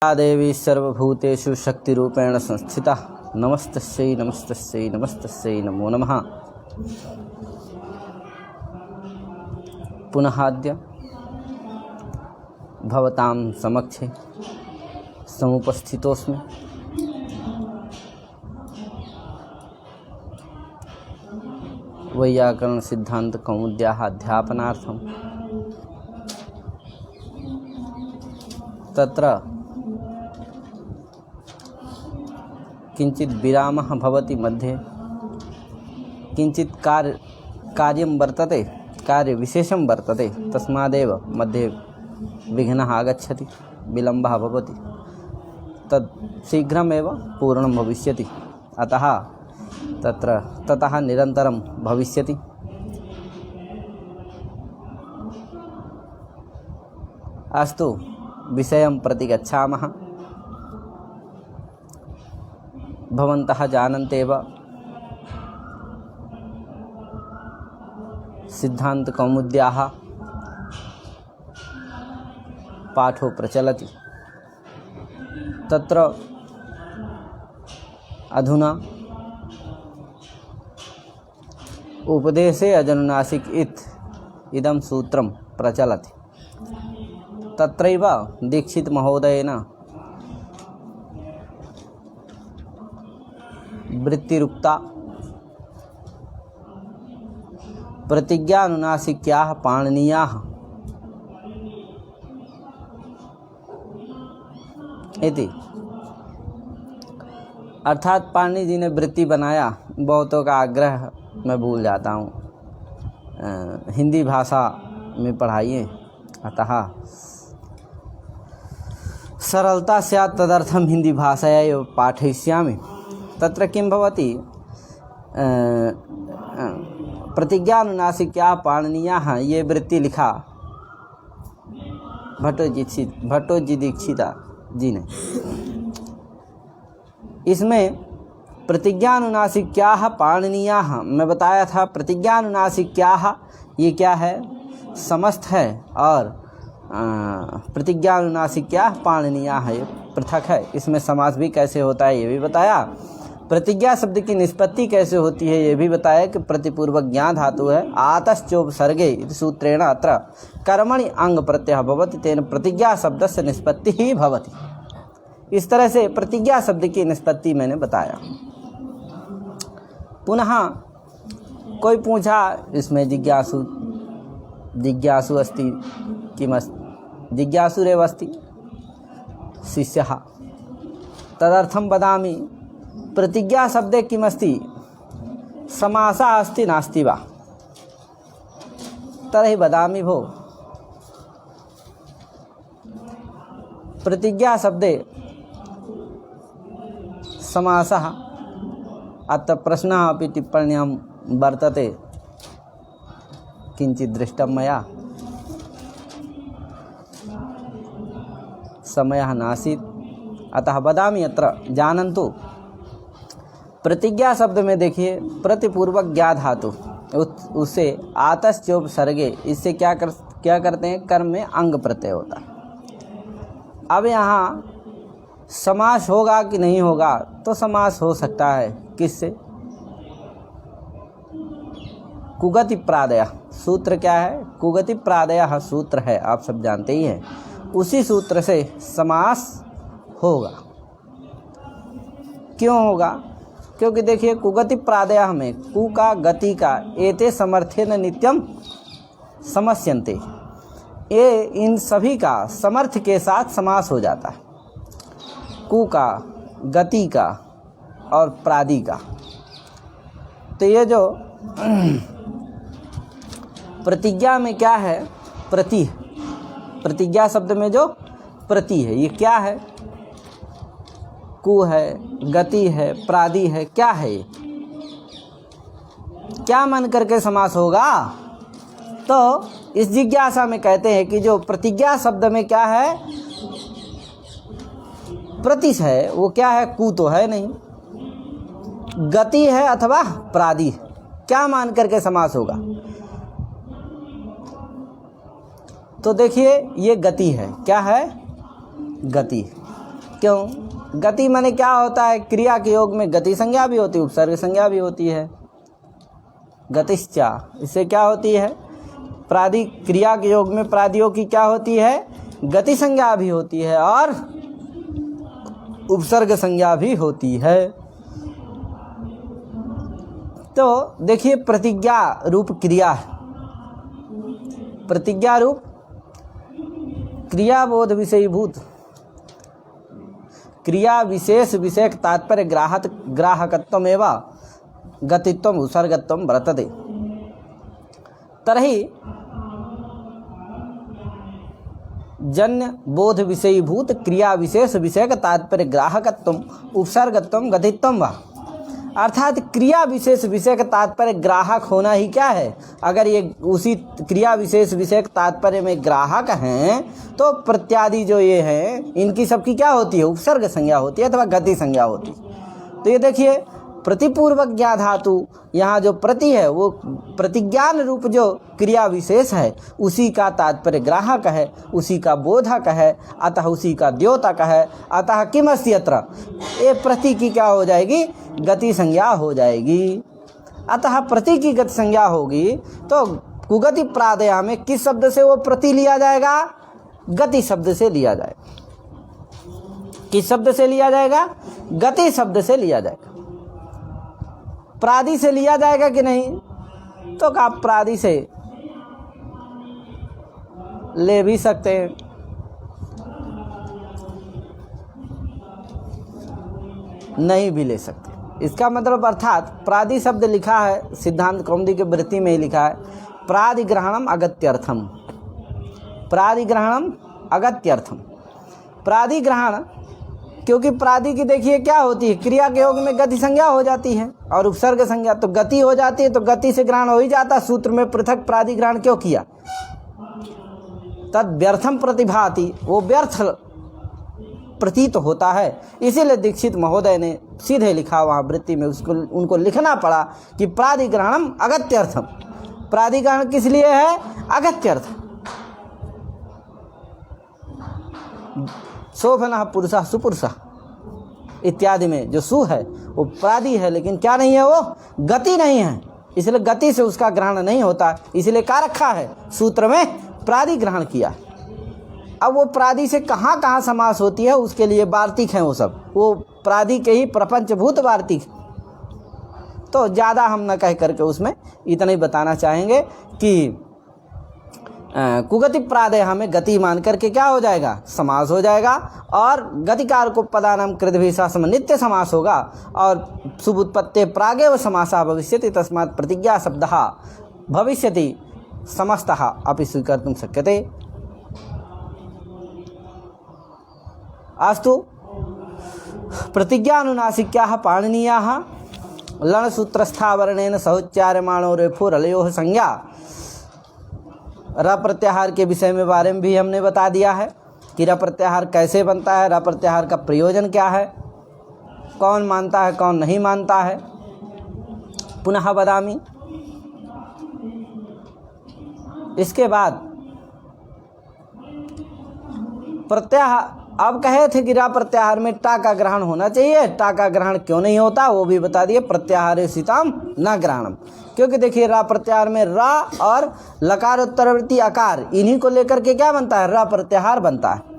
या देवी सर्वभूतेषु शक्तिरूपेण संस्थिता नमस्तस्यै नमस्तस्यै नमस्तस्यै नमो नमः। पुनः अद्य भवतां समक्षे समुपस्थितोऽस्मि। वैयाकरणसिद्धान्तकौमुद्याः अध्यापनार्थं तत्र किंचित विरामः भवति, मध्ये किंचित कार्यं वर्तते, कार्यविशेषं वर्तते, तस्मादेव मध्ये विघ्नः आगच्छति, विलम्बः भवति, तत् शीघ्रमेव पूर्णं भविष्यति। अतः ततः निरन्तरं भविष्यति। अस्तु, विषयं प्रति गच्छामः। भवन्तः जानन्त्येव सिद्धान्तकौमुद्याः पाठो प्रचलति। तत्र अधुना उपदेशे अजनुनासिक इदं सूत्रं प्रचलति। तत्रैव दीक्षित महोदयेन वृत्तिरुक्ता प्रतिज्ञानुनासिक्याः पाणिनीयाः इति। अर्थात पाणिनि जी ने वृत्ति बनाया। बहुतों का आग्रह मैं भूल जाता हूँ, हिंदी भाषा में पढ़ाइए, अतः सरलता स्यात् तदर्थं हिंदी भाषया एव पाठयिष्यामि। तत्र किं भवति, प्रतिज्ञानुनासिक्याः पाणिनीयाः ये वृत्ति लिखा भट्टोजी दीक्षिता जी ने। इसमें प्रतिज्ञानुनासिक्याः पाणिनीयाः, मैं बताया था प्रतिज्ञानुनासिक्याः ये क्या है, समस्त है, और प्रतिज्ञानुनासिक्याः पाणिनीयाः ये पृथक है। इसमें समास भी कैसे होता है ये भी बताया। प्रतिज्ञा शब्द की निष्पत्ति कैसे होती है ये भी बताया कि प्रतिपूर्वक ज्ञा धातु है, आतश्चोपसर्गे इति सूत्रेण अत्र कर्मणि अंग प्रत्यय भवति, तेन प्रतिज्ञा शब्दस्य निष्पत्ति ही भवति। इस तरह से प्रतिज्ञा शब्द की निष्पत्ति मैंने बताया। पुनः कोई पूछा, इसमें जिज्ञासु अस्ति किमस्ति, जिज्ञासुरेव अस्ति शिष्यः, तदर्थं वदामि प्रतिज्ञा शब्दे किमस्ति, समासः अस्ति नास्ति वा, तर्हि वदामि भो प्रतिज्ञा शब्दे समासः। अत्र प्रश्नः अपि टिप्पण्यां वर्तते, किञ्चित् दृष्टं मया, समयः नासीत्, अतः वदामि। अत्र जानन्तु, प्रतिज्ञा शब्द में देखिए प्रतिपूर्वक ज्ञा धातु, उससे आतश्चोपसर्गे, इससे क्या करते हैं, कर्म में अंग प्रत्यय होता है। अब यहाँ समास होगा कि नहीं होगा, तो समास हो सकता है किससे, कुगति प्रादय सूत्र क्या है, कुगति प्रादय सूत्र है, आप सब जानते ही हैं। उसी सूत्र से समास होगा। क्यों होगा, क्योंकि देखिए कुगति प्रादय में कु का गति का एते समर्थेन नित्यम समस्यन्ते, ये इन सभी का समर्थ के साथ समास हो जाता है, कु का, गति का और प्रादि का। तो ये जो प्रतिज्ञा में क्या है, प्रति, प्रतिज्ञा शब्द में जो प्रति है, ये क्या है, कु है, गति है, प्रादि है, क्या है ये, क्या मन करके समास होगा। तो इस जिज्ञासा में कहते हैं कि जो प्रतिज्ञा शब्द में क्या है, प्रतिश है, वो क्या है, कु तो है नहीं, गति है अथवा प्रादि, क्या मान करके समास होगा। तो देखिए ये गति है, क्या है, गति। क्यों? गति माने क्या होता है? क्रिया के योग में गति संज्ञा भी होती है, उपसर्ग संज्ञा भी होती है। गतिश्चा, इससे क्या होती है? प्रादि क्रिया के योग में प्रादियों की क्या होती है? गति संज्ञा भी होती है और उपसर्ग संज्ञा भी होती है। तो देखिए, प्रतिज्ञा रूप क्रिया है, प्रतिज्ञा रूप क्रिया बोध विषयीभूत, क्रिया विशेष विषयक तात्पर्य ग्राहकत्वम एवं गतित्वम उपसर्गत्वम वर्तते। तर्हि जन्य बोध विषयीभूत क्रिया विशेष विषयक तात्पर्य ग्राहकत्वम उपसर्गत्वम गतित्वम वा, अर्थात क्रिया विशेष विषय का तात्पर्य ग्राहक होना ही क्या है? अगर ये उसी क्रिया विशेष विषय का तात्पर्य में ग्राहक हैं तो प्रत्यादि जो ये हैं इनकी सबकी क्या होती है? उपसर्ग संज्ञा होती है अथवा गति संज्ञा होती है। तो ये देखिए, प्रतिपूर्वक ज्ञा धातु यहाँ जो प्रति है वो प्रतिज्ञान रूप जो क्रिया विशेष है उसी का तात्पर्य ग्राहक है, उसी का बोधक है, अतः उसी का द्योतक है। अतः किमस्ति अत्र, ये प्रति की क्या हो जाएगी? गति संज्ञा हो जाएगी। अतः प्रति की गति संज्ञा होगी तो कुगति प्रादया में किस शब्द से वो प्रति लिया जाएगा? गति शब्द से लिया जाएगा। किस शब्द से लिया जाएगा? गति शब्द से लिया जाएगा। प्रादि से लिया जाएगा कि नहीं? तो क्या प्रादि से ले भी सकते हैं, नहीं भी ले सकते। इसका मतलब अर्थात प्रादि शब्द लिखा है सिद्धांत कौमुदी के वृत्ति में ही लिखा है, प्रादिग्रहणम अगत्यर्थम, प्रादिग्रहणम अगत्यर्थम। प्रादिग्रहण, क्योंकि प्रादि की देखिए क्या होती है? क्रिया के योग में गति संज्ञा हो जाती है और उपसर्ग संज्ञा, तो गति हो जाती है, तो गति से ग्रहण हो ही जाता। सूत्र में पृथक प्रादिग्रहण क्यों किया? तद व्यर्थम प्रतिभाति, वो व्यर्थ प्रतीत होता है। इसीलिए दीक्षित महोदय ने सीधे लिखा वहाँ वृत्ति में, उसको उनको लिखना पड़ा कि प्रादिग्रहणम अगत्यर्थम। प्रादिग्रहण किस लिए है? अगत्यर्थ। शोभनः पुरुषः सुपुरुषः इत्यादि में जो सु है वो प्रादि है, लेकिन क्या नहीं है? वो गति नहीं है, इसलिए गति से उसका ग्रहण नहीं होता। इसलिए क्या रखा है? सूत्र में प्रादि ग्रहण किया। अब वो प्रादि से कहाँ कहाँ समास होती है उसके लिए वार्तिक हैं वो सब, वो प्रादि के ही प्रपंचभूत वार्तिक। तो ज़्यादा हम न कह करके उसमें इतना ही बताना चाहेंगे कि कुगति प्रादय हमें गति मान करके क्या हो जाएगा? समास हो जाएगा। और गतिकार को पदानाम कृतभिषा सम नित्य समास होगा और शुभ उत्पत्ति प्रागेव समासा भविष्यति, तस्मात् प्रतिज्ञा शब्दः भविष्यति समस्तः अपि स्वीकर्तुं शक्यते। अस्तु, प्रतिज्ञानुनासिक्याः पाणिनीयाः लणसूत्रस्थावरणेन सहोच्चार्यमाणो रेफो रलयोः संज्ञा। र प्रत्याहार के विषय में बारे में भी हमने बता दिया है कि र प्रत्याहार कैसे बनता है, र प्रत्याहार का प्रयोजन क्या है, कौन मानता है कौन नहीं मानता है। पुनः वदामि, इसके बाद प्रत्याहार, अब कहे थे कि रा प्रत्याहार में टा का ग्रहण होना चाहिए, टा का ग्रहण क्यों नहीं होता वो भी बता दिए। प्रत्याहारे सीताम न ग्रहणम, क्योंकि देखिए रा प्रत्याहार में रा और लकार उत्तरवर्ती आकार इन्हीं को लेकर के क्या बनता है? रा प्रत्याहार बनता है।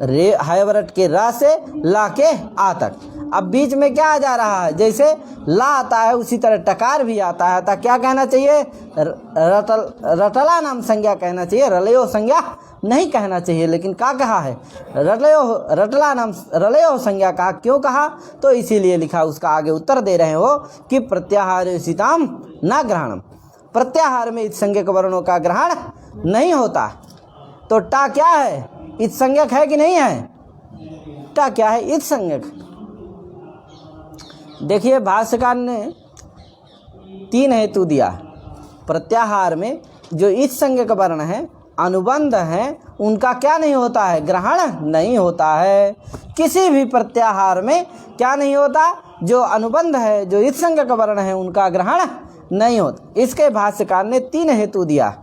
रे हायवरट के रा से ला के आ तक। अब बीच में क्या आ जा रहा है? जैसे ला आता है उसी तरह टकार भी आता है। क्या कहना चाहिए? रटला नाम संज्ञा कहना चाहिए, रलयो संज्ञा नहीं कहना चाहिए। लेकिन क्या कहा है? रटला नाम रलयो संज्ञा कहा। क्यों कहा? तो इसीलिए लिखा, उसका आगे उत्तर दे रहे हो कि प्रत्याहार सीताम न ग्रहणम, प्रत्याहार में इस संज्ञक वर्णों का ग्रहण नहीं होता। तो टा क्या है? इत संज्ञक है कि नहीं है? टा क्या है? इत संज्ञक। देखिए भाष्यकार ने 3 हेतु दिया। प्रत्याहार में जो इस संज्ञक वर्ण है, अनुबंध है, उनका क्या नहीं होता है? ग्रहण नहीं होता है। किसी भी प्रत्याहार में क्या नहीं होता? जो अनुबंध है, जो इस संज्ञक वर्ण है, उनका ग्रहण नहीं होता। इसके भाष्यकार ने 3 हेतु दिया।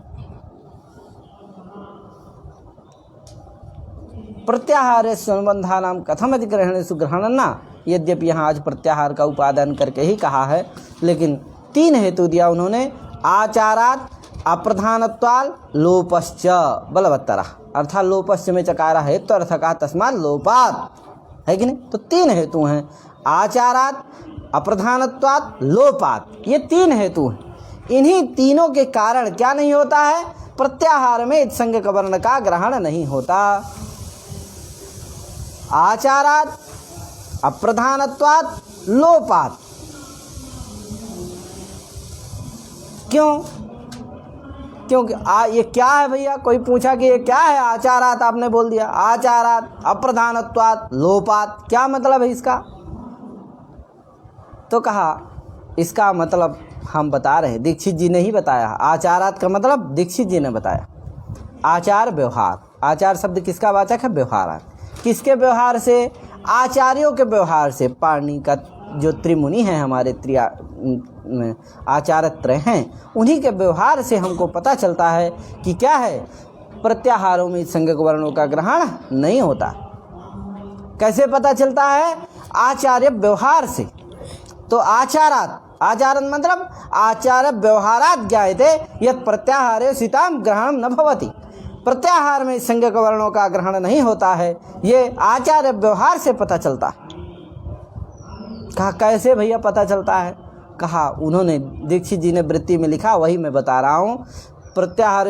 प्रत्याहारेषु अनुबंधानां कथमधिग्रहणेषु ग्रहणन्ना। यद्यपि यहाँ आज प्रत्याहार का उपादान करके ही कहा है, लेकिन 3 हेतु दिया उन्होंने। आचारात, अप्रधानत्वात्, लोपश्च बलवत्तरः, अर्थात लोपश्च में चकार है तो अर्थ का तस्मात् लोपात, है कि नहीं। तो 3 हेतु हैं, आचारात, अप्रधानत्वात्, लोपात, ये 3 हेतु हैं। इन्हीं तीनों के कारण क्या नहीं होता है, प्रत्याहार में इत्संज्ञक वर्ण का ग्रहण नहीं होता। आचारात, अप्रधानत्वात्, लोपात। क्यों? क्योंकि ये क्या है भैया, कोई पूछा कि ये क्या है आचारात, आपने बोल दिया आचारात, अप्रधानत्वात्, लोपात, क्या मतलब है इसका? तो कहा इसका मतलब हम बता रहे हैं, दीक्षित जी ने ही बताया। आचारात का मतलब दीक्षित जी ने बताया। आचार व्यवहार, आचार शब्द किसका वाचक है? व्यवहार। किसके व्यवहार से? आचार्यों के व्यवहार से। पाणिनि का जो त्रिमुनि हैं हमारे आचार्यत्र हैं, उन्हीं के व्यवहार से हमको पता चलता है कि क्या है, प्रत्याहारों में इत्संज्ञक वर्णों का ग्रहण नहीं होता। कैसे पता चलता है? आचार्य व्यवहार से। तो आचारात, आचारन मतलब आचार व्यवहारात ज्ञायते यत् प्रत्याहारे सीताम ग्रहण न भवति। प्रत्याहार में इत्संज्ञक वर्णों का ग्रहण नहीं होता है, ये आचार्य व्यवहार से पता चलता है। कहा कैसे भैया पता चलता है? कहा उन्होंने, दीक्षित जी ने वृत्ति में लिखा, वही मैं बता रहा हूँ। प्रत्याहार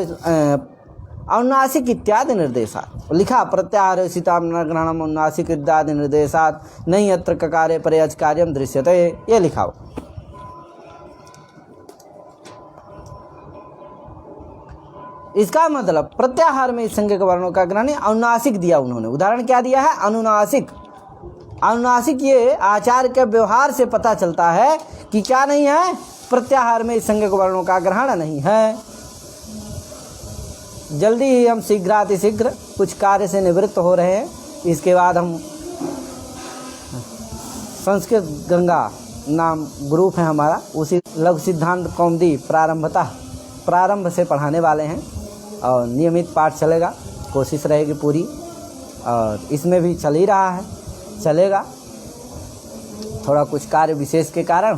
अनुनासिक इत्यादि निर्देशात लिखा, प्रत्याहार सीताम न ग्रहणम अनुनासिक इत्यादि निर्देशात नहीं अत्र ककारे परे अच कार्यम दृश्यते, ये लिखा। इसका मतलब प्रत्याहार में इत्संज्ञक वर्णों का ग्रहण अनुनासिक दिया उन्होंने। उदाहरण क्या दिया है? अनुनासिक। अनुनासिक ये आचार के व्यवहार से पता चलता है कि क्या नहीं है, प्रत्याहार में इत्संज्ञक वर्णों का ग्रहण नहीं है। जल्दी ही हम शीघ्रातिशीघ्र कुछ कार्य से निवृत्त हो रहे हैं, इसके बाद हम संस्कृत गंगा नाम ग्रुप है हमारा, उसी लघु सिद्धांत कौमुदी प्रारंभ से पढ़ाने वाले हैं और नियमित पाठ चलेगा, कोशिश रहेगी पूरी, और इसमें भी चल ही रहा है, चलेगा। थोड़ा कुछ कार्य विशेष के कारण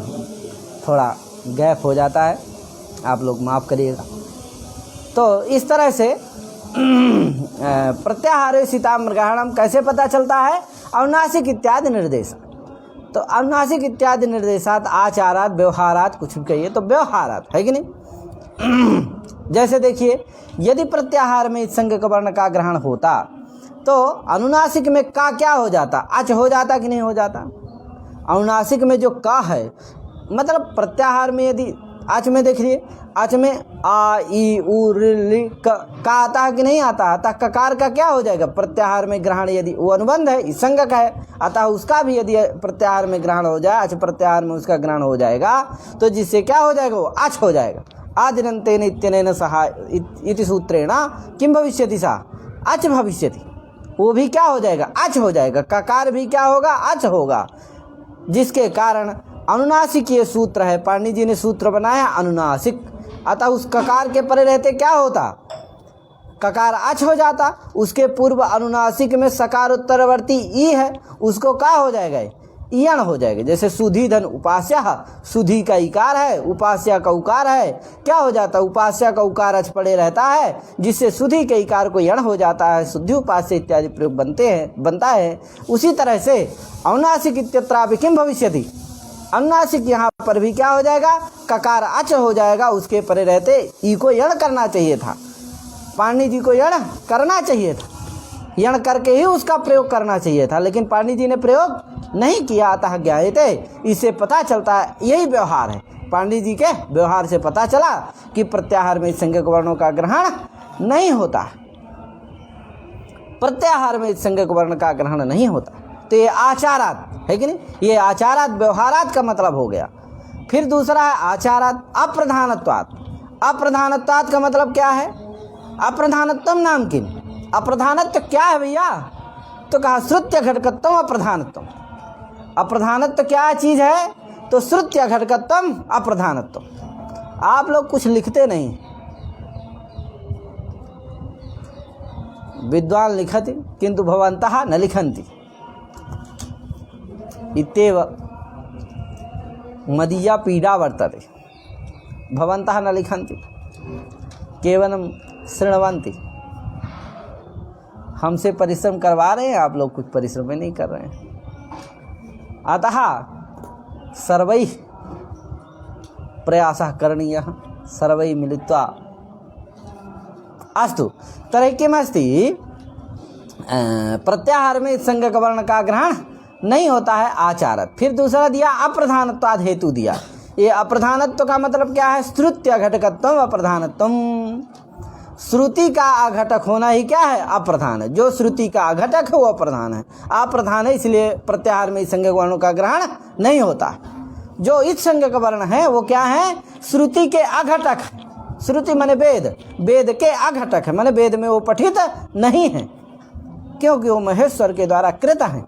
थोड़ा गैप हो जाता है, आप लोग माफ़ करिएगा। तो इस तरह से प्रत्याहारे सीताम ग्रहणम कैसे पता चलता है? अनुनासिक इत्यादि निर्देश। तो अनुनासिक इत्यादि निर्देशात आचारात व्यवहारात, कुछ भी कहिए तो व्यवहारात, है कि नहीं। जैसे देखिए, यदि प्रत्याहार में इत्संज्ञक वर्ण का ग्रहण होता तो अनुनासिक में का क्या हो जाता? अच हो जाता कि नहीं हो जाता? अनुनासिक में जो का है, मतलब प्रत्याहार में यदि अच में देखिए, अच में आ ई उ रि का आता है कि नहीं आता? अतः ककार का क्या हो जाएगा? प्रत्याहार में ग्रहण, यदि वो अनुबंध है, इत्संज्ञक है, अतः उसका भी यदि प्रत्याहार में ग्रहण हो जाए, अच प्रत्याहार में उसका ग्रहण हो जाएगा, तो जिससे क्या हो जाएगा? वो अच हो जाएगा। आदिनन्तेन इत्यनेन सह इति सूत्रेण किम भविष्यति? सा अच भविष्यति। वो भी क्या हो जाएगा? अच हो जाएगा। ककार भी क्या होगा? अच होगा, जिसके कारण अनुनासिक ये सूत्र है। पाणिनि जी ने सूत्र बनाया अनुनासिक, अतः उस ककार के परे रहते क्या होता? ककार अच हो जाता। उसके पूर्व अनुनासिक में सकार उत्तरवर्ती ई है, उसको क्या हो जाएगा? इयण हो जाएगा। जैसे सुधी धन उपास्या, सुधी का इकार है, उपास्या का उकार है, क्या हो जाता? उपास्या का उकार अच पड़े रहता है, जिससे सुधी के इकार को यण हो जाता है, शुद्धि उपास्य इत्यादि प्रयोग बनता है। उसी तरह से अनुनासिक इत्यत्रापि किम भविष्यति? अनुनासिक यहाँ पर भी क्या हो जाएगा? ककार अच हो जाएगा, उसके परे रहते ई को यण करना चाहिए था, पाणिनि जी को यण करना चाहिए था, यण करके ही उसका प्रयोग करना चाहिए था, लेकिन पाणिनि जी ने प्रयोग नहीं किया, अतः ज्ञायते। इससे पता चलता है यही व्यवहार है। पाणिनि जी के व्यवहार से पता चला कि प्रत्याहार में इत्संज्ञक वर्णों का ग्रहण नहीं होता, प्रत्याहार में इत्संज्ञक वर्ण का ग्रहण नहीं होता। तो ये आचारात है कि नहीं? ये आचारात व्यवहारात का मतलब हो गया। फिर दूसरा है आचारात अप्रधानत्वात्। अप्रधानत्वात् का मतलब क्या है? अप्रधानत्वम नाम किम? अप्रधानत्व क्या है भैया? तो कहा श्रुत्य घटकत्वम अप्रधानत्वम। अप्रधानत्व क्या चीज़ है? तो श्रुत्य घटकत्वम अप्रधानत्वम। आप लोग कुछ लिखते नहीं, विद्वान लिखति किंतु भवन्तः न लिखन्ति इत्येव मदीया पीड़ा वर्तते। भवन्तः न लिखन्ति केवलं शृण्वन्ति। हमसे परिश्रम करवा रहे हैं, आप लोग कुछ परिश्रम नहीं कर रहे हैं। अतः सर्वैः प्रयासः करणीयः सर्वैः मिलित्वा। अस्तु तर्हि किमस्ति, प्रत्याहार में संज्ञक वर्ण का ग्रहण नहीं होता है आचारत। फिर दूसरा दिया अप्रधानत्वाद हेतु दिया। ये अप्रधानत्व का मतलब क्या है? श्रुत्य घटकत्वम अप्रधानत्वम। श्रुति का अघटक होना ही क्या है? अप्रधान है। जो श्रुति का अघटक है वो अप्रधान है। अप्रधान है इसलिए प्रत्याहार में संज्ञक वर्णों का ग्रहण नहीं होता। जो इस संज्ञक वर्ण है वो क्या है? श्रुति के अघटक। श्रुति माने वेद, वेद के अघटक है, माने वेद में वो पठित नहीं है क्योंकि वो महेश्वर के द्वारा कृत है।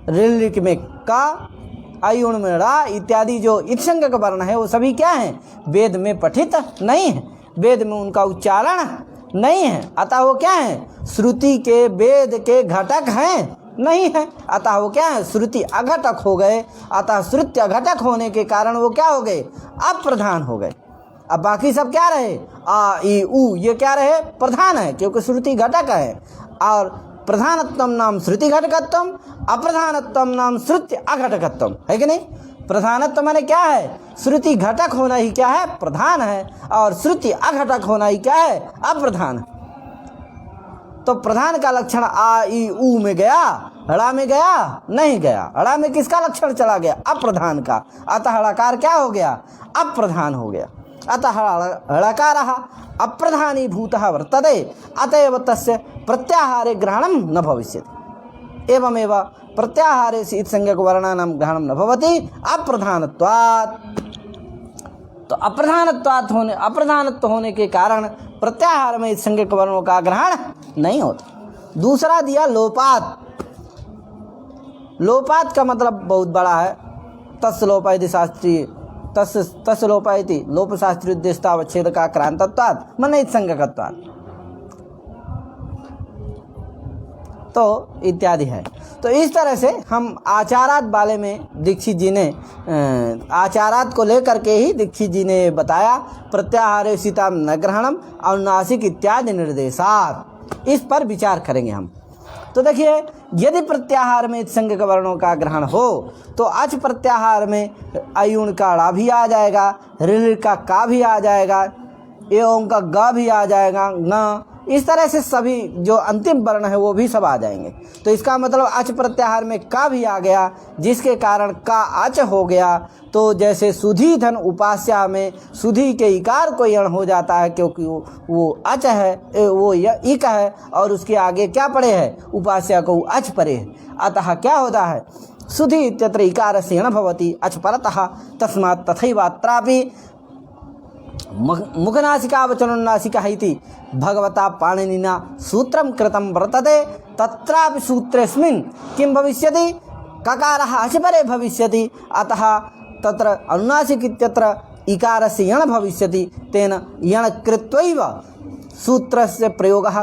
ऋलिक में का, अयुण में रा इत्यादि जो इत्संज्ञक वर्ण है वो सभी क्या है? वेद में पठित नहीं है, वेद में उनका उच्चारण नहीं है। अतः वो क्या है? श्रुति के वेद के घटक हैं नहीं है। अतः वो क्या है? श्रुति अघटक हो गए। अतः श्रुति अघटक होने के कारण वो क्या हो गए? अप्रधान हो गए। अब बाकी सब क्या रहे? आ ई उ ये क्या रहे? प्रधान है क्योंकि श्रुति घटक है। और प्रधानत्वम नाम श्रुति घटकत्वम, अप्रधानत्वम नाम श्रुति अघटकत्वम, है कि नहीं? प्रधानत्व माने क्या है? श्रुति घटक होना ही क्या है? प्रधान है। और श्रुति अघटक होना ही क्या है? अप्रधान। तो प्रधान का लक्षण आ ई उ में गया, हड़ा में गया नहीं गया। हड़ा में किसका लक्षण चला गया? अप्रधान का। अतः हड़ाकार क्या हो गया? अप्रधान हो गया। अतः हड़कारः अप्रधानीभूतः वर्तते, अतएव तस्य प्रत्याहारे ग्रहणं न भविष्यति। एवमेव प्रत्याहारे संज्ञक वर्णानां ग्रहणं न भवति अप्रधानत्वात्। तो अप्रधानत्व होने के कारण प्रत्याहार में संज्ञक वर्णों का ग्रहण नहीं होता। दूसरा दिया लोपात। लोपात का मतलब बहुत बड़ा है। तस् लोपायति शास्त्रीय तस् लोपायति लोप शास्त्रीय उद्देश्यतावच्छेद का क्रांतत्वात् मन संज्ञकत्वात् तो इत्यादि है। तो इस तरह से हम आचारात वाले में दीक्षित जी ने आचारात को लेकर के ही दीक्षित जी ने बताया प्रत्याहारे सीताम न ग्रहणम अनुनासिक इत्यादि निर्देशात। इस पर विचार करेंगे हम। तो देखिए, यदि प्रत्याहार में संज्ञक वर्णों का ग्रहण हो तो अच प्रत्याहार में अयुण का ड़ा भी आ जाएगा, ऋ का भी आ जाएगा, एवं का ग भी आ जाएगा, न। इस तरह से सभी जो अंतिम वर्ण है वो भी सब आ जाएंगे। तो इसका मतलब अच प्रत्याहार में का भी आ गया, जिसके कारण का अच हो गया। तो जैसे सुधी धन उपास्या में सुधी के इकार को यण हो जाता है क्योंकि वो अच है, वो इक है, और उसके आगे क्या पड़े है? उपास्या को अच पड़े है। अतः क्या होता है? सुधी इत्यत्र इकारस्य यण भवति अच परतः, तस्मात् तथैवात्रापि मुखनासिकावचनोन्नासिका इति भगवता पाणिनिना सूत्रं कृतं वर्तते। तत्रापि सूत्रेऽस्मिन् किं भविष्यति? ककारः अचपरे भविष्यति। अतः तत्र अनुनासिक इत्यत्र इकारस्य यण भविष्यति। तेन यण कृत्वैव सूत्रस्य प्रयोगः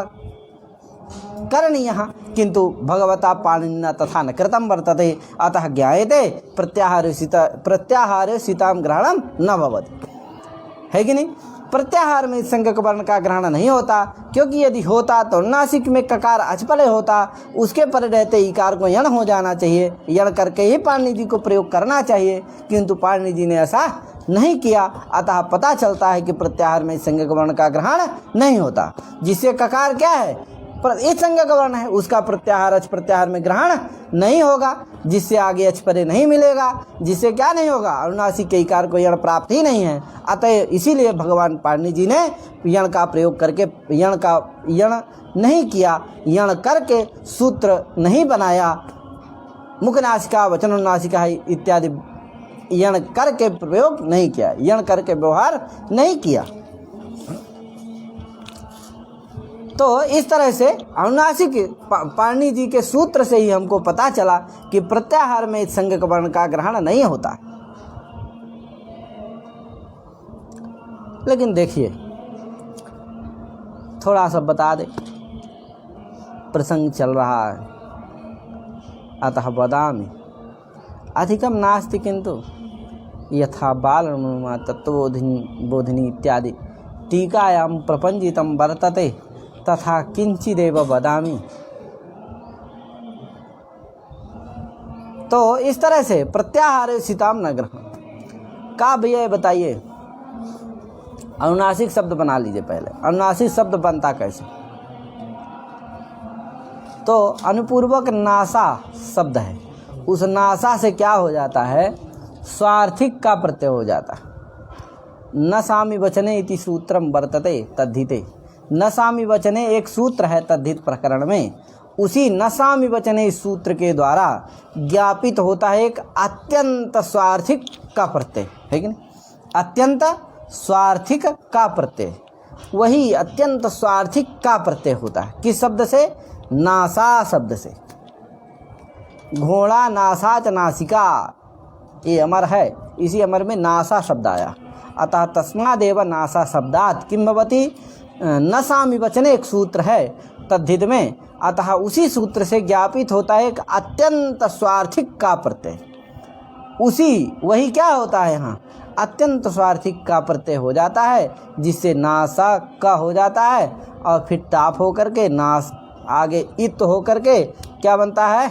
करणीयः, किन्तु भगवता पाणिनिना तथा न कृतं वर्तते। अतः ज्ञायते प्रत्याहारे सीतां ग्रहणं न भवति, है कि नहीं? प्रत्याहार में संज्ञक वर्ण का ग्रहण नहीं होता क्योंकि यदि होता तो नासिक में ककार अचपले होता, उसके पर रहते इकार को यण हो जाना चाहिए। यण करके ही पाणिनि जी को प्रयोग करना चाहिए, किंतु पाणिनि जी ने ऐसा नहीं किया। अतः पता चलता है कि प्रत्याहार में संज्ञक वर्ण का ग्रहण नहीं होता। जिससे ककार क्या है? इस संज्ञक वर्ण है, उसका प्रत्याहार अच प्रत्याहार में ग्रहण नहीं होगा, जिससे आगे अच परे नहीं मिलेगा, जिससे क्या नहीं होगा? अनुनासिक के इकार को यण प्राप्त ही नहीं है। अतः इसीलिए भगवान पाणिनि जी ने यण का प्रयोग करके यण नहीं किया, यण करके सूत्र नहीं बनाया। मुखनासिका वचनोन्नासिका इत्यादि यण करके प्रयोग नहीं किया, यण करके व्यवहार नहीं किया। तो इस तरह से अनुनासिक पाणिनि जी के सूत्र से ही हमको पता चला कि प्रत्याहार में संज्ञक वर्ण का ग्रहण नहीं होता। लेकिन देखिए, थोड़ा सा बता दे, प्रसंग चल रहा है। अतः वदामि अधिकम नास्ति किंतु यथा बालनुमा तत्वबोधिनी इत्यादि टीकायां प्रपंचितं वर्तते तथा किंचिदेव वदामि। तो इस तरह से प्रत्याहारे सीताम न ग्रहण का भैया बताइए। अनुनासिक शब्द बना लीजिए पहले। अनुनासिक शब्द बनता कैसे? तो अनुपूर्वक नासा शब्द है, उस नासा से क्या हो जाता है? स्वार्थिक का प्रत्यय हो जाता है। न सामी वचने इति सूत्रम वर्तते तद्धिते। न सामी वचने एक सूत्र है तद्धित प्रकरण में, उसी न सामी वचने इस सूत्र के द्वारा ज्ञापित होता है एक अत्यंत स्वार्थिक का प्रत्यय, है कि नहीं? अत्यंत स्वार्थिक का प्रत्यय, वही अत्यंत स्वार्थिक का प्रत्यय होता है। किस शब्द से? नासा शब्द से। घोड़ा नासाच नासिका, ये अमर है, इसी अमर में नासा शब्द आया। अतः तस्मादेव नासा शब्दात किम भवति? न सामी वचने एक सूत्र है तद्धित में, अतः उसी सूत्र से ज्ञापित होता है एक अत्यंत स्वार्थिक का प्रत्यय। उसी वही क्या होता है यहाँ? अत्यंत स्वार्थिक का प्रत्यय हो जाता है, जिससे नासा का हो जाता है और फिर टाप हो करके नास आगे इत हो करके क्या बनता है?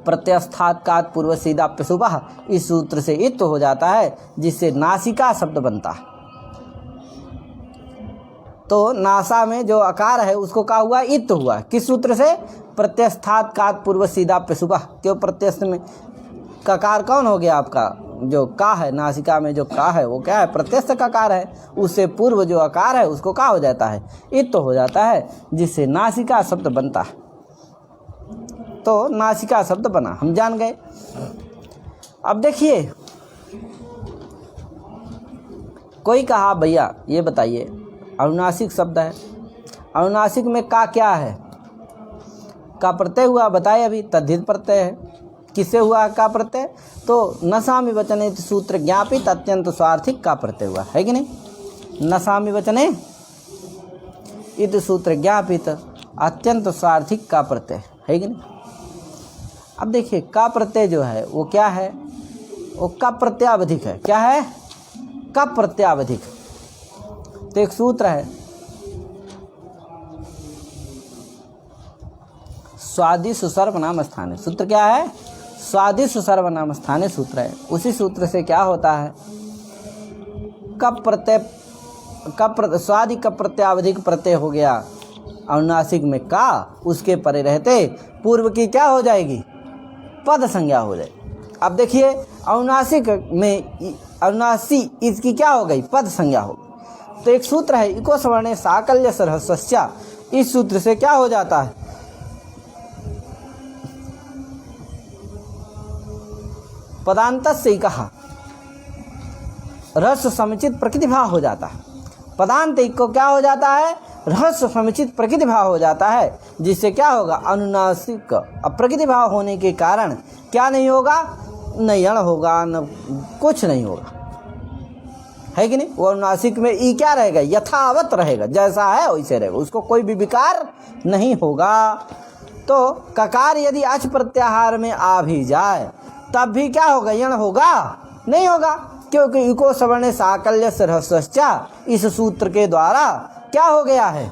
प्रत्यस्थात कात पूर्व सीधा प्रसुभः, इस सूत्र से इत हो जाता है, जिससे नासिका शब्द बनता है। तो नासा में जो अकार है उसको क्या हुआ? इत हुआ। किस सूत्र से? प्रत्यस्थात कात पूर्व सीधा प्रसुभः। क्यों? प्रत्यस्थ में ककार कौन हो गया आपका? जो का है नासिका में, जो का है वो क्या है? प्रत्यस्थ ककार है। उससे पूर्व जो अकार है उसको क्या हो जाता है? इत हो जाता है, जिससे नासिका शब्द बनता है। तो नासिका शब्द बना, हम जान गए। अब देखिए, कोई कहा भैया ये बताइए, अनुनासिक शब्द है, अनुनासिक में का क्या है? का प्रत्यय हुआ, बताए अभी, तद्धित प्रत्यय है। किससे हुआ का प्रत्यय? तो नसामि वचने सूत्र ज्ञापित अत्यंत स्वार्थिक का प्रत्यय हुआ, है कि नहीं? नसामि वचने इति सूत्र ज्ञापित अत्यंत स्वार्थिक का प्रत्यय, है कि नहीं? अब देखिए, का प्रत्यय जो है वो क्या है? वो का प्रत्यावधिक है। क्या है? का प्रत्यावधिक। तो एक सूत्र है, स्वादिष्ट सर्वनाम स्थाने। सूत्र क्या है? स्वादिष्ट सर्वनाम स्थाने सूत्र है। उसी सूत्र से क्या होता है? कप प्रत्यय, स्वादि का प्रत्यावधिक प्रत्यय हो गया। अनुनासिक में का, उसके परे रहते पूर्व की क्या हो जाएगी? पद संज्ञा हो जाएगी। अब देखिए, अनुनासिक में अनुनासी इसकी क्या हो गई? पद संज्ञा हो गई। तो एक सूत्र है, इको सवर्णे साकल्य सरहस्या। इस सूत्र से क्या हो जाता है? पदांत से ही कहा रस समुचित प्रकृति भाव हो जाता है। पदांत को क्या हो जाता है? रस समुचित प्रकृति भाव हो जाता है, जिससे क्या होगा? अनुनासिक अप्रकृति भाव होने के कारण क्या नहीं होगा? न यण होगा, न कुछ नहीं होगा, है कि नहीं? वो अनुनासिक में ई क्या रहेगा? यथावत रहेगा, जैसा है वैसे रहेगा, उसको कोई भी विकार नहीं होगा। तो ककार यदि अच प्रत्याहार में आ भी जाए तब भी क्या होगा? यण होगा? नहीं होगा, क्योंकि इको सवर्णे साकल्य सरहस्या इस सूत्र के द्वारा क्या हो गया है?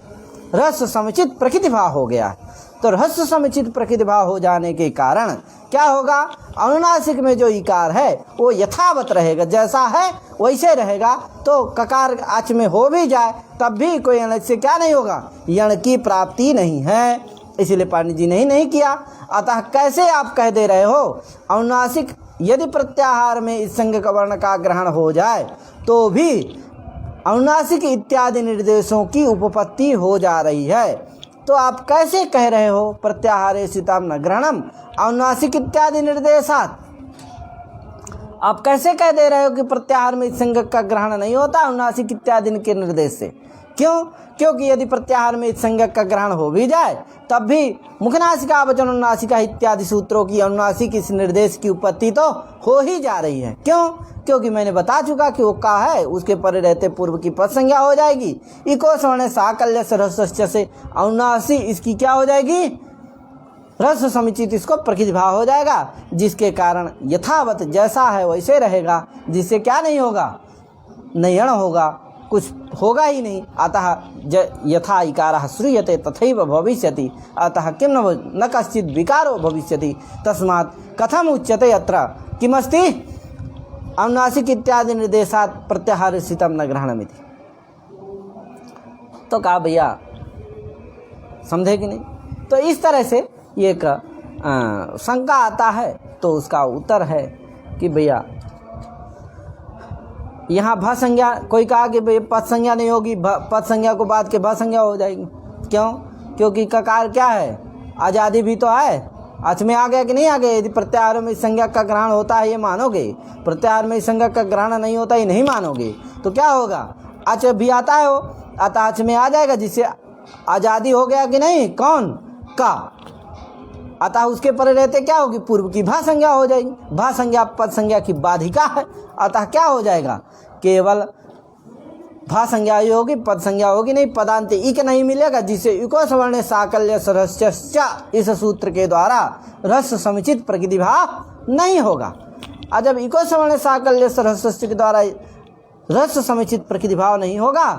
रस समुचित प्रकृति भाव हो गया। तो रस समुचित प्रकृति भाव हो जाने के कारण क्या होगा? अनुनासिक में जो इकार है वो यथावत रहेगा, जैसा है वैसे रहेगा। तो ककार आच में हो भी जाए तब भी कोई यण से क्या नहीं होगा? यण की प्राप्ति नहीं है। इसलिए पाणिनि जी ने नहीं किया। अतः कैसे आप कह दे रहे हो? अनुनासिक यदि प्रत्याहार में इस संज्ञ का वर्ण का ग्रहण हो जाए तो भी अनुनासिक इत्यादि निर्देशों की उपपत्ति हो जा रही है। तो आप कैसे कह रहे हो प्रत्याहारे सीताम न ग्रहणम अनुनासिक इत्यादि निर्देशात? आप कैसे कह दे रहे हो कि प्रत्याहार में इस संज्ञ का ग्रहण नहीं होता अनुनासिक इत्यादि के निर्देश से? क्यों? क्योंकि यदि प्रत्याहार में संज्ञक का ग्रहण हो भी जाए तब भी मुखनासिका वचन अनुनासिका इत्यादि सूत्रों की अनुनासिक इस निर्देश की उत्पत्ति तो हो ही जा रही है। क्यों? क्योंकि मैंने बता चुका कि वो का है उसके परे रहते पूर्व की पद संज्ञा हो जाएगी। इको स्वर्ण साकल्य सरस्वस्य से अनुनासी इसकी क्या हो जाएगी? रस समुचित इसको प्रतिभाव हो जाएगा, जिसके कारण यथावत जैसा है वैसे रहेगा, जिससे क्या नहीं होगा? नयन होगा, कुछ होगा ही नहीं। अतः यथा इकारः श्रूयते तथैव भविष्यति, अतः किं न कश्चित् विकारो भविष्यति, तस्मात् कथम उच्यते अत्र किमस्ति अनुनासिक इत्यादि निर्देशात् प्रत्याहार स्थितम न ग्रहणमिति। तो कहा भैया समझे कि नहीं? तो इस तरह से एक शंका आता है, तो उसका उत्तर है कि भैया यहाँ भ संज्ञा, कोई कहा कि भाई पद संज्ञा नहीं होगी, पद संज्ञा को बाद के भ संज्ञा हो जाएगी। क्यों? क्योंकि ककार क्या है? आज़ादी भी तो है। अच में आ गया कि नहीं आ गया? यदि प्रत्याहार में संज्ञा का ग्रहण होता है ये मानोगे, प्रत्याहार में संज्ञा का ग्रहण नहीं होता ये नहीं मानोगे, तो क्या होगा? अच भी आता है वो, अतः अच में आ जाएगा, जिससे आज़ादी हो गया कि नहीं? कौन? का। अतः उसके परे रहते क्या होगी? पूर्व की भा संज्ञा हो जाएगी। भा संज्ञा पद संज्ञा की बाधिका है, अतः क्या हो जाएगा? केवल भा संज्ञा होगी, पद संज्ञा होगी नहीं, पदांत इक नहीं मिलेगा, जिससे इको सवर्ण साकल्य सरस्या इस सूत्र के द्वारा रस समुचित प्रकृति भाव नहीं होगा। और जब इको सवर्ण साकल्य सरस्या के द्वारा रस समुचित प्रकृति भाव नहीं होगा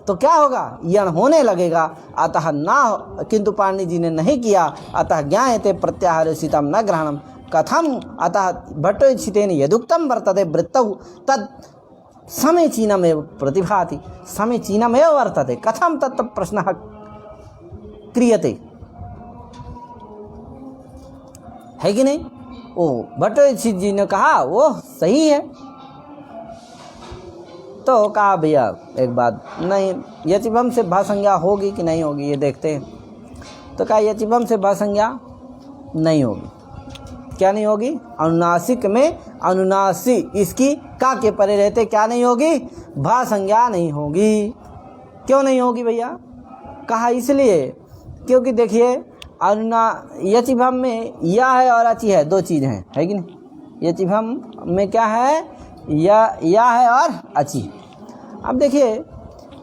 तो क्या होगा? यण होने लगेगा। अतः ना, किंतु पाणिनि जी ने नहीं किया, अतः ज्ञायते प्रत्याहार स्थितम न ग्रहणम कथम, अतः भट्टोचितेन यदुक्तम वर्तते वृत्तौ तद समीचीनमेव प्रतिभाति, समीचीनमेव वर्तते, कथम तत् प्रश्नः क्रियते, है कि नहीं? ओ भट्टोचित जी ने कहा वो सही है। तो कहा भैया एक बात, नहीं यचिभम से भा संज्ञा होगी कि नहीं होगी ये देखते हैं। तो कहा यचिभम से भा संज्ञा नहीं होगी। क्या नहीं होगी? अनुनासिक में अनुनासी इसकी का के परे रहते क्या नहीं होगी? भा संज्ञा नहीं होगी। क्यों नहीं होगी भैया? कहा इसलिए क्योंकि देखिए यचिभम में या है और अची है, दो चीज़ हैं, है कि नहीं? यचिभम में क्या है? या है और अची। अब देखिए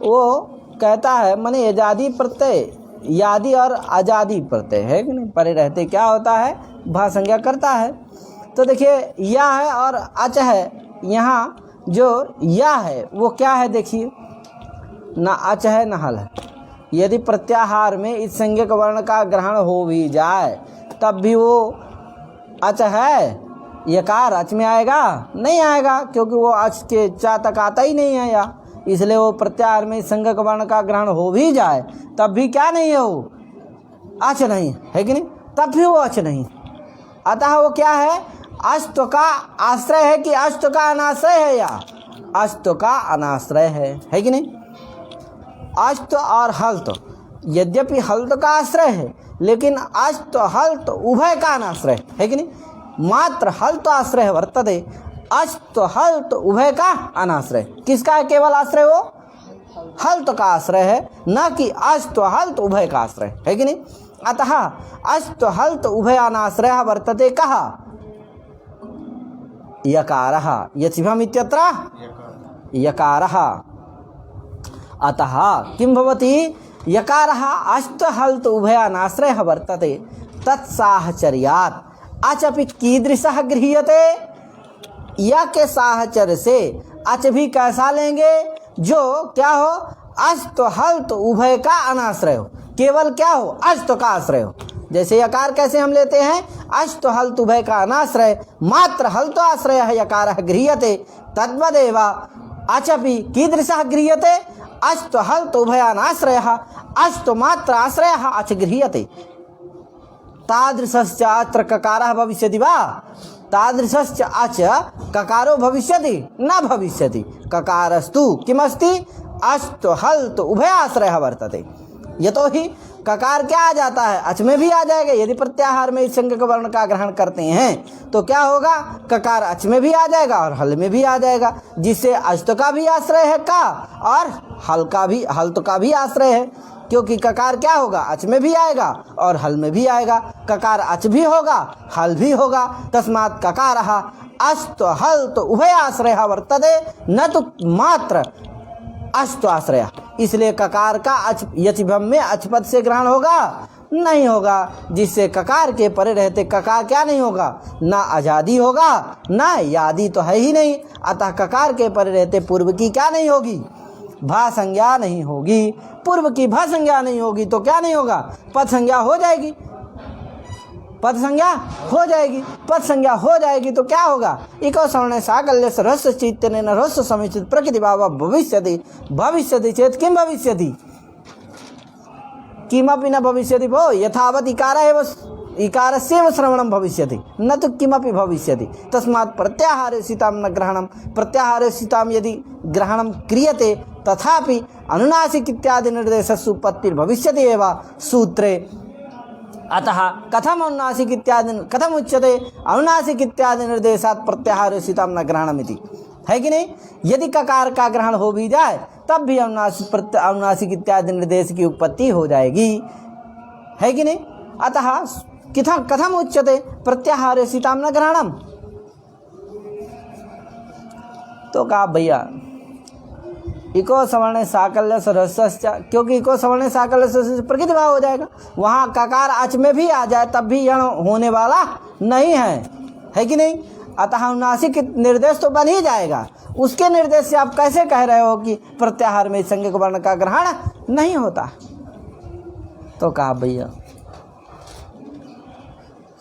वो कहता है माने आज़ादी प्रत्यय, यादी और आज़ादी प्रत्यय, है कि नहीं? परे रहते क्या होता है? भा संज्ञा करता है। तो देखिए या है और अच है, यहाँ जो या है वो क्या है? देखिए ना अच है ना हल है। यदि प्रत्याहार में इस संज्ञक वर्ण का ग्रहण हो भी जाए तब भी वो अच है, यकार अच में आएगा? नहीं आएगा, क्योंकि वो अच के चा तक आता ही नहीं है या, इसलिए वो प्रत्याहार में संज्ञक वर्ण का ग्रहण हो भी जाए तब भी क्या नहीं है? वो अच नहीं है कि नहीं? तब भी वो अच नहीं। अतः वो क्या है? अस्त का आश्रय है कि अस्त का अनाश्रय है? या अस्त का अनाश्रय है कि नहीं? अस्त और हल्त, यद्यपि हल्त का आश्रय है लेकिन अस्त हल्त उभय का अनाश्रय है कि नहीं? मात्र हल्त आश्रय वर्तते, अस्त हल्त उभय का अनाश्रय। किसका है केवल आश्रय? वो हल्त का आश्रय है, न कि अस्त हल्त उभय का आश्रय, है कि नहीं? अतः अस्त हल्त उभय अनाश्रय वर्तते कहा? यकारः। यचिभम इत्यत्र यकारः। अतः किं भवति? यकारः अस्त हल्त उभय अनाश्रय वर्तते तत्साहचर्यात् अच अपि कीदृशः गृह्यते? या के साहचर्य से अच भी कैसा लेंगे? जो क्या हो? अस्त हल्त उभय का अनाश्रय हो, केवल क्या हो? अस्त का आश्रय हो। जैसे यकार कैसे हम लेते हैं? अस्त हल्त उभय का अनाश्रय, मात्र हल्त आश्रय है यकारः गृह्यते, तद्वदेव अच अपि कीदृशः गृह्यते? अस्त हल्त उभय अनाश्रयः अस्त मात्र आश्रयः अच गृह्यते। तादृशश्च अत्र ककारः भविष्यति वा? तादृशश्च अच ककारो भविष्यति? न भविष्यति। ककारस्तु किमस्ति? अस्त हल्त उभयाश्रयः वर्तते। यतो ही ककार क्या आ जाता है, अच में भी आ जाएगा। यदि प्रत्याहार में इस संज्ञक वर्ण का ग्रहण करते हैं तो क्या होगा, ककार अच में भी आ जाएगा और हल में भी आ जाएगा, जिससे अच का भी आश्रय है का और हल का भी आश्रय है, क्योंकि ककार क्या होगा, अच में भी आएगा और हल में भी आएगा। ककार अच भी होगा, हल भी होगा। तस्मात् ककारः अच हल उभय आश्रय वर्तते, न तो मात्र अच आश्रय। इसलिए ककार का अच यचिभम में अचपद से ग्रहण होगा नहीं होगा, जिससे ककार के परे रहते ककार क्या नहीं होगा, ना आजादी होगा ना यादी तो है ही नहीं। अतः ककार के परे रहते पूर्व की क्या नहीं होगी, भा संज्ञा नहीं होगी। पूर्व की भा संज्ञा नहीं होगी तो क्या नहीं होगा, पद संज्ञा हो जाएगी। पद संज्ञा हो जाएगी, पद संज्ञा हो जाएगी तो क्या होगा, इको सवर्ण साकल्य ह्रस्व चित्तेन ह्रस्व समुचित प्रकृतिभाव भविष्यति। भविष्यति चेत किम भविष्यति, किमपि न भविष्यति भो, यथावत् इकारस्यैव श्रवणं भविष्यति न तो किमपि भविष्यति। तस्मात् प्रत्याहारेषितां न ग्रहणं, प्रत्याहारेषितां यदि ग्रहणं क्रियते तथापि अनुनासिक इत्यादि निर्देशस्य उत्पत्तिर्भविष्यति एव सूत्रे। अतः कथम अनुनासिक इत्यादि कथम उच्यते, अनुनासिक इत्यादि निर्देशात् प्रत्याहारेषितां न ग्रहणमिति, है कि नहीं। यदि ककार का ग्रहण हो भी जाए तब भी अनुनासिक इत्यादि निर्देश की उत्पत्ति हो जाएगी, है कि नहीं। अतः कथम उच्यते प्रत्याहारेषितां न ग्रहणम, तो कहा भैया इको सवर्ण साकल्य ह्रस्व, क्योंकि इको सवर्ण साकल्य से प्रकृति भाव हो जाएगा। वहाँ ककार अच में भी आ जाए तब भी यण होने वाला नहीं है कि नहीं। अतः अनुनासिक निर्देश तो बन ही जाएगा। उसके निर्देश से आप कैसे कह रहे हो कि प्रत्याहार में संज्ञक वर्ण का ग्रहण नहीं होता। तो कहा भैया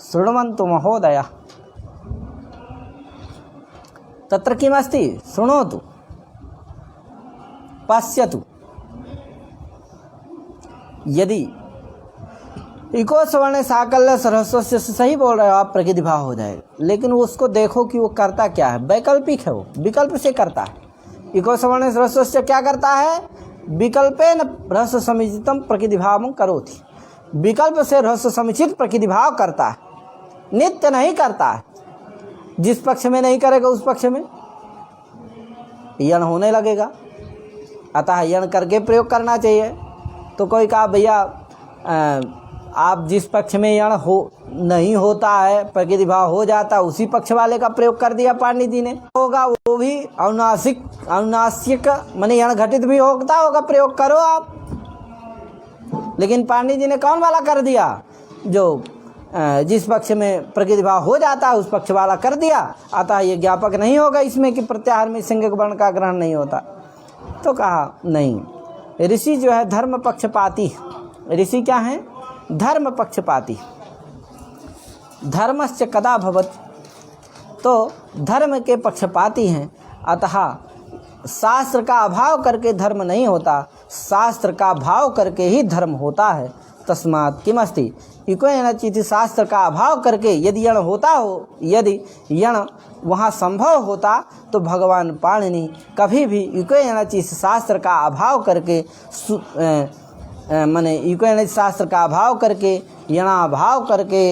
शृण्वन्तु महोदय तत्र किमस्ति, शृणोतु पश्यतु। यदि इको सवर्ण साकल्य ह्रस्व से सही बोल रहे हो आप, प्रकृति भाव हो जाएगा, लेकिन उसको देखो कि वो करता क्या है, वैकल्पिक है, वो विकल्प से करता है। इको सवर्ण ह्रस्व से क्या करता है, विकल्पेन ह्रस्व समुचितम प्रकृति भावं करोति, विकल्प से ह्रस्व समुचित प्रकृति भाव करता है, नित्य नहीं करता है। जिस पक्ष में नहीं करेगा उस पक्ष में यण होने लगेगा। अतः यण करके प्रयोग करना चाहिए। तो कोई कहा भैया आप जिस पक्ष में यण हो नहीं होता है, प्रकृति भाव हो जाता, उसी पक्ष वाले का प्रयोग कर दिया पाणिनि जी ने, होगा वो भी अनुनासिक माने यण घटित भी होता होगा, प्रयोग करो आप। लेकिन पाणिनि जी ने कौन वाला कर दिया, जो जिस पक्ष में प्रकृति भाव हो जाता है उस पक्ष वाला कर दिया। अतः ये ज्ञापक नहीं होगा इसमें कि प्रत्याहार में संज्ञक वर्ण का ग्रहण नहीं होता। तो कहा नहीं, ऋषि जो है धर्म पक्षपाती, ऋषि क्या है, धर्म पक्षपाती। धर्मश्च कदा भवत्, तो धर्म के पक्षपाती हैं। अतः शास्त्र का अभाव करके धर्म नहीं होता, शास्त्र का भाव करके ही धर्म होता है। तस्मात् किमस्ति इको यणचिति, शास्त्र का अभाव करके यदि यण होता हो, यदि यण वहाँ संभव होता तो भगवान पाणिनि कभी भी इको यणचित शास्त्र का अभाव करके माने इको यणचित शास्त्र का अभाव करके यणाभाव करके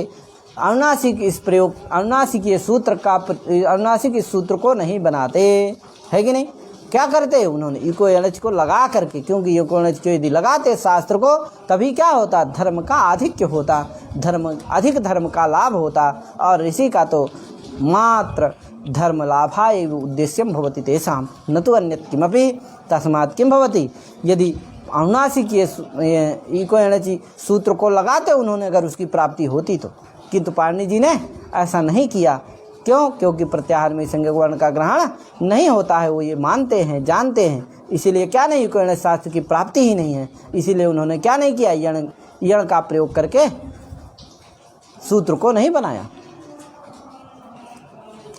अनुनासिक इस प्रयोग अनुनासिक ये सूत्र का अनुनासिक इस सूत्र को नहीं बनाते, है कि नहीं। क्या करते उन्होंने इको यणच को लगा करके, क्योंकि इको यणच को यदि लगाते शास्त्र को तभी क्या होता, धर्म का आधिक्य होता, अधिक धर्म का लाभ होता। और ऋषि का तो मात्र धर्म लाभाय उद्देश्यम भवति तेषां न तो अन्यत् किमपि। तस्मात् किं भवति, यदि अनुनासिक ये इको यणचि सूत्र को लगाते उन्होंने अगर उसकी प्राप्ति होती तो, किंतु पाणिनि जी ने ऐसा नहीं किया। क्यों, क्योंकि प्रत्याहार में संज्ञक वर्ण का ग्रहण नहीं होता है, वो ये मानते हैं, जानते हैं। इसीलिए क्या नहीं, इको यणच शास्त्र की प्राप्ति ही नहीं है, इसीलिए उन्होंने क्या नहीं किया, यण का प्रयोग करके सूत्र को नहीं बनाया।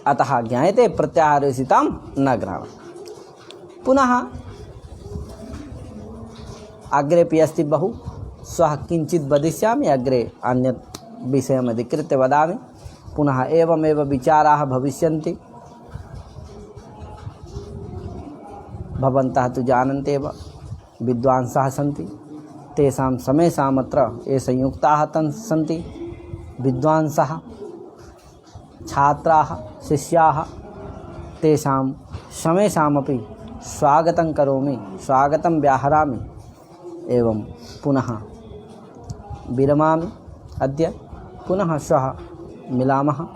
अतः ज्ञायते प्रत्याहारेषितां न ग्रहणम्। पुनः अग्रेपि अस्ति बहु, स्वः किञ्चित् वदिष्यामि, अग्रे अन्यत् विषयम् अधिकृत्य वदामि। पुनः एवमेव विचाराः भविष्यन्ति, भवन्तः तु जानन्त्येव, विद्वांसः सन्ति। तेषां समेषामत्र ये संयुक्ताः सन्ति विद्वांसः छात्राः शिष्याः तेषां समेषामपि स्वागतं करोमि, स्वागतं व्याहरामि एवं पुनः विरमामि। अद्य पुनः श्वः मिलामः।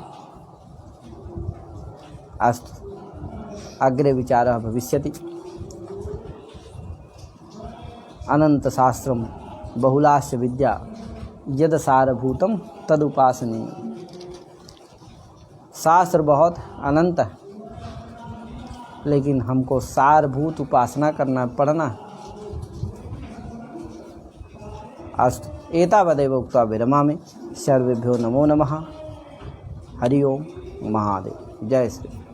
अस्तु, अग्रे विचारः भविष्यति। अनन्तशास्त्रं बहुलास्य विद्या यदसारभूतं तदुपासनीयम्। शास्त्र बहुत अनंत है, लेकिन हमको सारभूत उपासना करना पड़ना। अस्तु, एतावदेव उक्त्वा विरमामि। सर्वेभ्यो नमो नमः। हरि ओम महादेव। जय श्री।